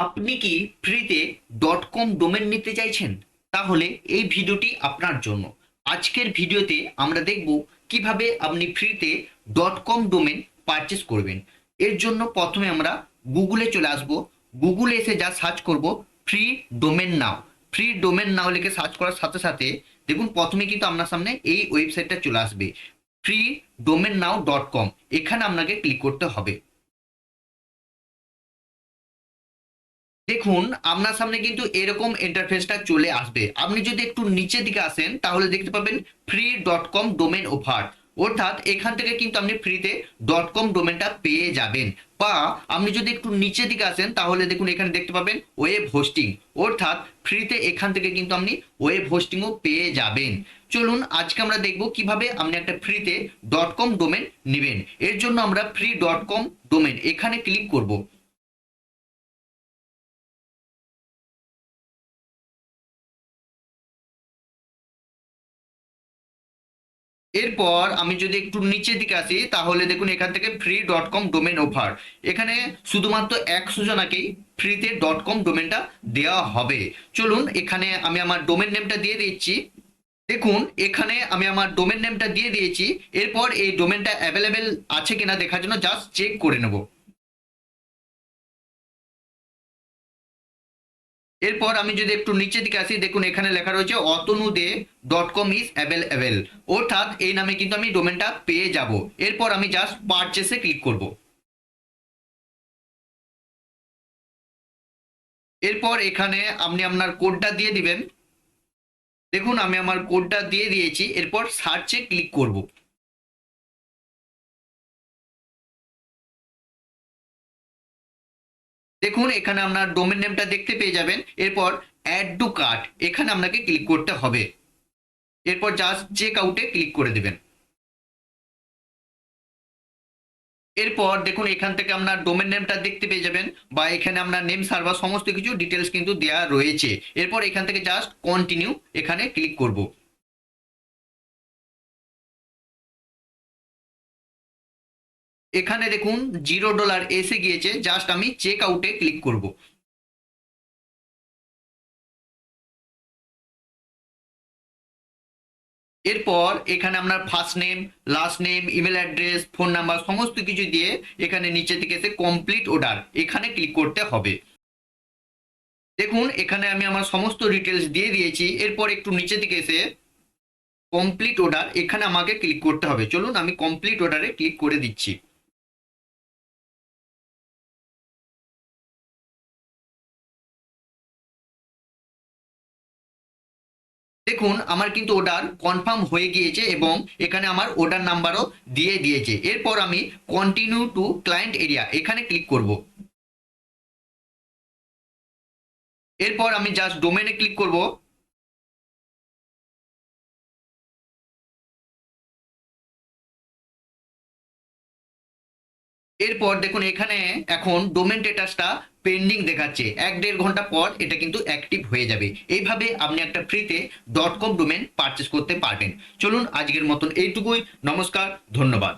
আপনি কি ফ্রিতে ডট কম ডোমেন নিতে চাইছেন? তাহলে এই ভিডিওটি আপনার জন্য। আজকের ভিডিওতে আমরা দেখব কিভাবে আপনি ফ্রিতে ডট কম ডোমেন পারচেস করবেন। এর জন্য প্রথমে আমরা গুগলে চলে আসব। গুগলে এসে যা সার্চ করব ফ্রি ডোমেন নাও। ফ্রি ডোমেন নাও লিখে সার্চ করার সাথে সাথে দেখুন প্রথমে কিন্তু আপনার সামনে এই ওয়েবসাইটটা চলে আসবে, ফ্রি ডোমেন নাও ডট কম। এখানে আপনাকে ক্লিক করতে হবে। দেখুন আপনার সামনে কিন্তু এরকম ইন্টারফেসটা চলে আসবে। আপনি যদি একটু নিচের দিকে আসেন তাহলে দেখতে পাবেন free dot com domain offer, অর্থাৎ এখান থেকে কিন্তু আপনি ফ্রিতে ডট কম ডোমেনটা পেয়ে যাবেন। বা আপনি যদি একটু নিচের দিকে আসেন তাহলে দেখুন এখানে দেখতে পাবেন ওয়েব হোস্টিং, অর্থাৎ ফ্রিতে এখান থেকে কিন্তু আপনি ওয়েব হোস্টিংও পেয়ে যাবেন। চলুন আজকে আমরা দেখব কিভাবে আপনি একটা ফ্রিতে ডট কম ডোমেন নেবেন। এর জন্য আমরা ফ্রি ডট কম ডোমেন এখানে ক্লিক করব। এরপর আমি যদি একটু নিচের দিকে আসি তাহলে দেখুন এখান থেকে free dot com domain offer, এখানে শুধুমাত্র 100 জনাকেই ফ্রিতে ডট কম ডোমেনটা দেওয়া হবে। চলুন এখানে আমি আমার ডোমেন নেমটা দিয়ে দিচ্ছি। দেখুন এখানে আমি আমার ডোমেন নেমটা দিয়ে দিয়েছি। এরপর এই ডোমেনটা অ্যাভেলেবেল আছে কিনা দেখার জন্য জাস্ট চেক করে নেব। এরপর আমি যদি একটু নিচের দিকে আসি দেখুন এখানে লেখা রয়েছে অতনুদে ডট কম ইজ অ্যাভেলেবেল, অর্থাৎ এই নামে কিন্তু আমি ডোমেনটা পেয়ে যাব। এরপর আমি জাস্ট পারচেসে ক্লিক করব। এরপর এখানে আপনি আপনার কোডটা দিয়ে দিবেন। দেখুন আমি আমার কোডটা দিয়ে দিয়েছি। এরপর সার্চে ক্লিক করব। দেখুন এখানে আপনার ডোমেন নেমটা দেখতে পেয়ে যাবেন। এরপর অ্যাড টু কার্ট এখানে আপনাকে ক্লিক করতে হবে। এরপর জাস্ট চেক আউটে ক্লিক করে দেবেন। এরপর দেখুন এখান থেকে আপনার ডোমেন নেমটা দেখতে পেয়ে যাবেন, বা এখানে আপনার নেম সার্ভার সমস্ত কিছু ডিটেলস কিন্তু দেওয়া রয়েছে। এরপর এখান থেকে জাস্ট কন্টিনিউ এখানে ক্লিক করব। এখানে দেখুন $0 এসে গিয়েছে, জাস্ট আমি চেক আউটে ক্লিক করব। এরপর এখানে আপনার first name, last name, email address, phone number সমস্ত কিছু দিয়ে এখানে নিচে থেকে এসে কমপ্লিট অর্ডার এখানে ক্লিক করতে হবে। দেখুন এখানে আমি আমার সমস্ত ডিটেলস দিয়ে দিয়েছি। এরপর একটু নিচে দিকে এসে কমপ্লিট অর্ডার এখানে আমাকে ক্লিক করতে হবে। চলুন আমি কমপ্লিট অর্ডারে ক্লিক করে দিচ্ছি। দেখুন আমার কিন্তু অর্ডার কনফার্ম হয়ে গিয়েছে এবং এখানে আমার অর্ডার নাম্বারও দিয়ে দিয়েছে। এরপর আমি কন্টিনিউ টু ক্লায়েন্ট এরিয়া এখানে ক্লিক করব। এরপর আমি জাস্ট ডোমেনে ক্লিক করব। এরপর দেখুন এখানে এখন ডোমেন স্ট্যাটাসটা পেন্ডিং দেখাচ্ছে। 1-1.5 ঘন্টা পর এটা কিন্তু অ্যাক্টিভ হয়ে যাবে। এইভাবে আপনি একটা ফ্রিতে ডট কম ডোমেন পারচেস করতে পারবেন। চলুন আজকের মতন এইটুকুই। নমস্কার, ধন্যবাদ।